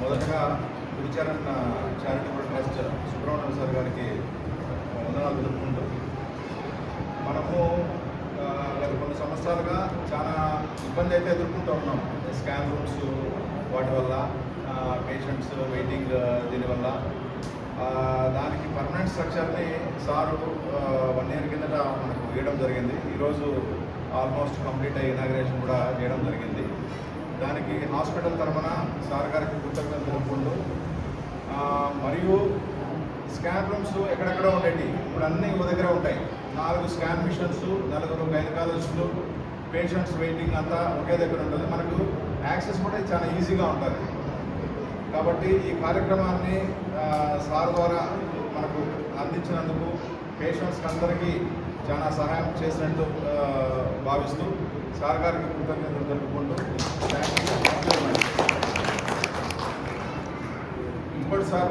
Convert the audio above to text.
మొదటగా Gurucharan charitable trust Subrahmanyam sir గారికి వందనాలు తెలుపుకుంటూ మనము గత కొన్ని సంవత్సరాలుగా చాలా ఇబ్బంది అయితే ఎదుర్కొంటూ ఉన్నాం. స్కాన్ రూమ్స్ వాటి వల్ల పేషెంట్స్ వెయిటింగ్ దీనివల్ల దానికి పర్మనెంట్ స్ట్రక్చర్ని సారు 1 year కిందట మనకు వేయడం జరిగింది. ఈరోజు ఆల్మోస్ట్ కంప్లీట్ అయ్యి ఇనాగ్రేషన్ కూడా చేయడం జరిగింది. దానికి హాస్పిటల్ తరఫున సార్ గారికి కృతజ్ఞతలు తెలుపుకుంటూ మరియు స్కాన్ రూమ్స్ ఎక్కడెక్కడ ఉండేవి ఇప్పుడు అన్నీ ఒక దగ్గర ఉంటాయి. 4 స్కాన్ మిషన్స్, 4 గైనకాలజిస్టులు, పేషెంట్స్ వెయిటింగ్ అంతా ఒకే దగ్గర ఉంటుంది. మనకు యాక్సెస్ కూడా చాలా ఈజీగా ఉంటుంది. కాబట్టి ఈ కార్యక్రమాన్ని సార్ ద్వారా మనకు అందించినందుకు పేషెంట్స్కి అందరికీ చాలా సహాయం చేసినట్టు భావిస్తూ సార్ గారికి కృతజ్ఞతలు తెలుపుకుంటూ ఇంకోటి సార్